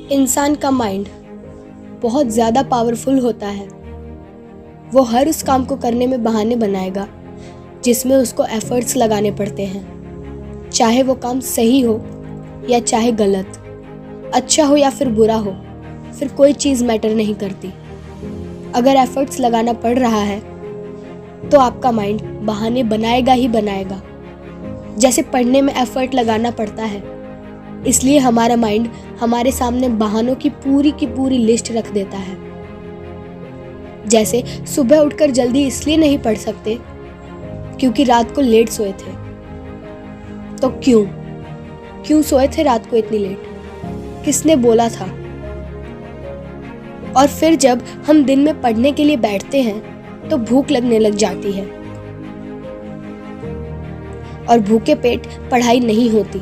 इंसान का माइंड बहुत ज़्यादा पावरफुल होता है। वो हर उस काम को करने में बहाने बनाएगा जिसमें उसको एफर्ट्स लगाने पड़ते हैं, चाहे वो काम सही हो या चाहे गलत, अच्छा हो या फिर बुरा हो, फिर कोई चीज़ मैटर नहीं करती। अगर एफर्ट्स लगाना पड़ रहा है तो आपका माइंड बहाने बनाएगा ही बनाएगा। जैसे पढ़ने में एफर्ट लगाना पड़ता है, इसलिए हमारा माइंड हमारे सामने बहानों की पूरी लिस्ट रख देता है। जैसे सुबह उठकर जल्दी इसलिए नहीं पढ़ सकते क्योंकि रात को लेट सोए थे। तो क्यों सोए थे रात को इतनी लेट? किसने बोला था? और फिर जब हम दिन में पढ़ने के लिए बैठते हैं तो भूख लगने लग जाती है और भूखे पेट पढ़ाई नहीं होती।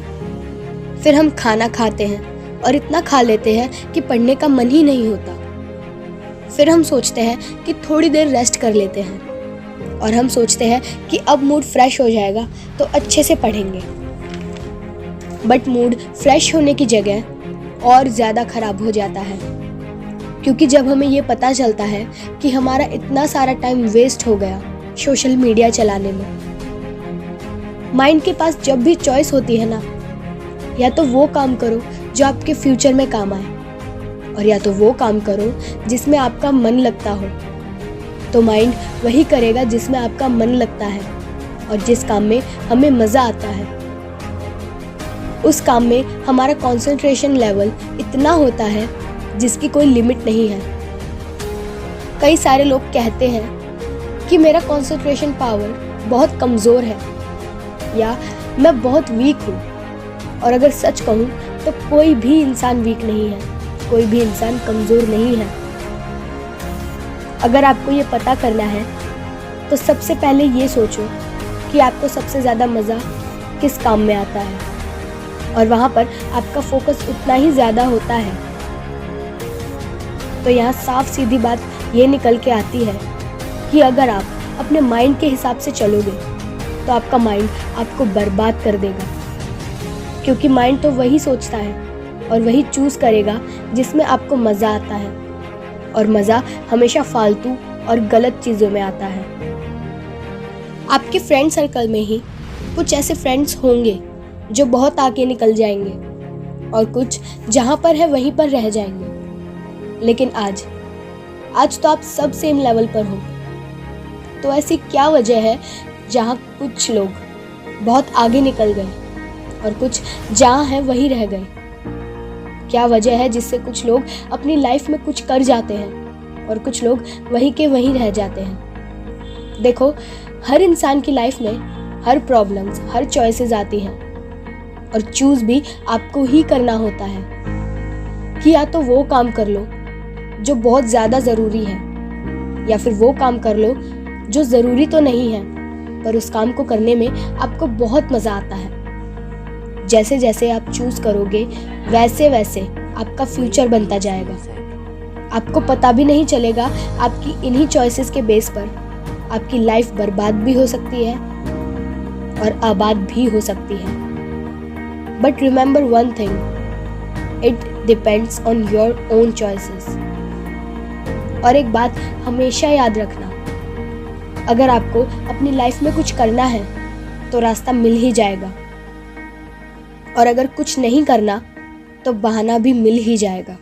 फिर हम खाना खाते हैं और इतना खा लेते हैं कि पढ़ने का मन ही नहीं होता। फिर हम सोचते हैं कि थोड़ी देर रेस्ट कर लेते हैं और हम सोचते हैं कि अब मूड फ्रेश हो जाएगा तो अच्छे से पढ़ेंगे। बट मूड फ्रेश होने की जगह और ज़्यादा खराब हो जाता है, क्योंकि जब हमें ये पता चलता है कि हमारा इतना सारा टाइम वेस्ट हो गया सोशल मीडिया चलाने में। माइंड के पास जब भी चॉइस होती है ना, या तो वो काम करो जो आपके फ्यूचर में काम आए, और या तो वो काम करो जिसमें आपका मन लगता हो। तो माइंड वही करेगा जिसमें आपका मन लगता है और जिस काम में हमें मज़ा आता है। उस काम में हमारा कंसंट्रेशन लेवल इतना होता है जिसकी कोई लिमिट नहीं है। कई सारे लोग कहते हैं कि मेरा कंसंट्रेशन पावर बहुत कमज़ोर है या मैं बहुत वीक हूँ। और अगर सच कहूँ तो कोई भी इंसान वीक नहीं है, कोई भी इंसान कमज़ोर नहीं है। अगर आपको ये पता करना है तो सबसे पहले ये सोचो कि आपको सबसे ज़्यादा मज़ा किस काम में आता है, और वहाँ पर आपका फोकस उतना ही ज़्यादा होता है। तो यहाँ साफ सीधी बात ये निकल के आती है कि अगर आप अपने माइंड के हिसाब से चलोगे तो आपका माइंड आपको बर्बाद कर देगा, क्योंकि माइंड तो वही सोचता है और वही चूज़ करेगा जिसमें आपको मज़ा आता है, और मज़ा हमेशा फालतू और गलत चीज़ों में आता है। आपके फ्रेंड सर्कल में ही कुछ ऐसे फ्रेंड्स होंगे जो बहुत आगे निकल जाएंगे और कुछ जहाँ पर है वहीं पर रह जाएंगे। लेकिन आज तो आप सब सेम लेवल पर हो। तो ऐसी क्या वजह है जहाँ कुछ लोग बहुत आगे निकल गए और कुछ जहाँ है वहीं रह गए? क्या वजह है जिससे कुछ लोग अपनी लाइफ में कुछ कर जाते हैं और कुछ लोग वहीं के वहीं रह जाते हैं? देखो, हर इंसान की लाइफ में हर प्रॉब्लम्स, हर चॉइसेस आती हैं, और चूज़ भी आपको ही करना होता है कि या तो वो काम कर लो जो बहुत ज़्यादा ज़रूरी है, या फिर वो काम कर लो जो ज़रूरी तो नहीं है पर उस काम को करने में आपको बहुत मज़ा आता है। जैसे जैसे आप चूज़ करोगे वैसे वैसे आपका फ्यूचर बनता जाएगा। आपको पता भी नहीं चलेगा आपकी इन्हीं चॉइसेस के बेस पर आपकी लाइफ बर्बाद भी हो सकती है और आबाद भी हो सकती है। But remember one thing, it depends on your own choices. और एक बात हमेशा याद रखना, अगर आपको अपनी लाइफ में कुछ करना है तो रास्ता मिल ही जाएगा, और अगर कुछ नहीं करना तो बहाना भी मिल ही जाएगा।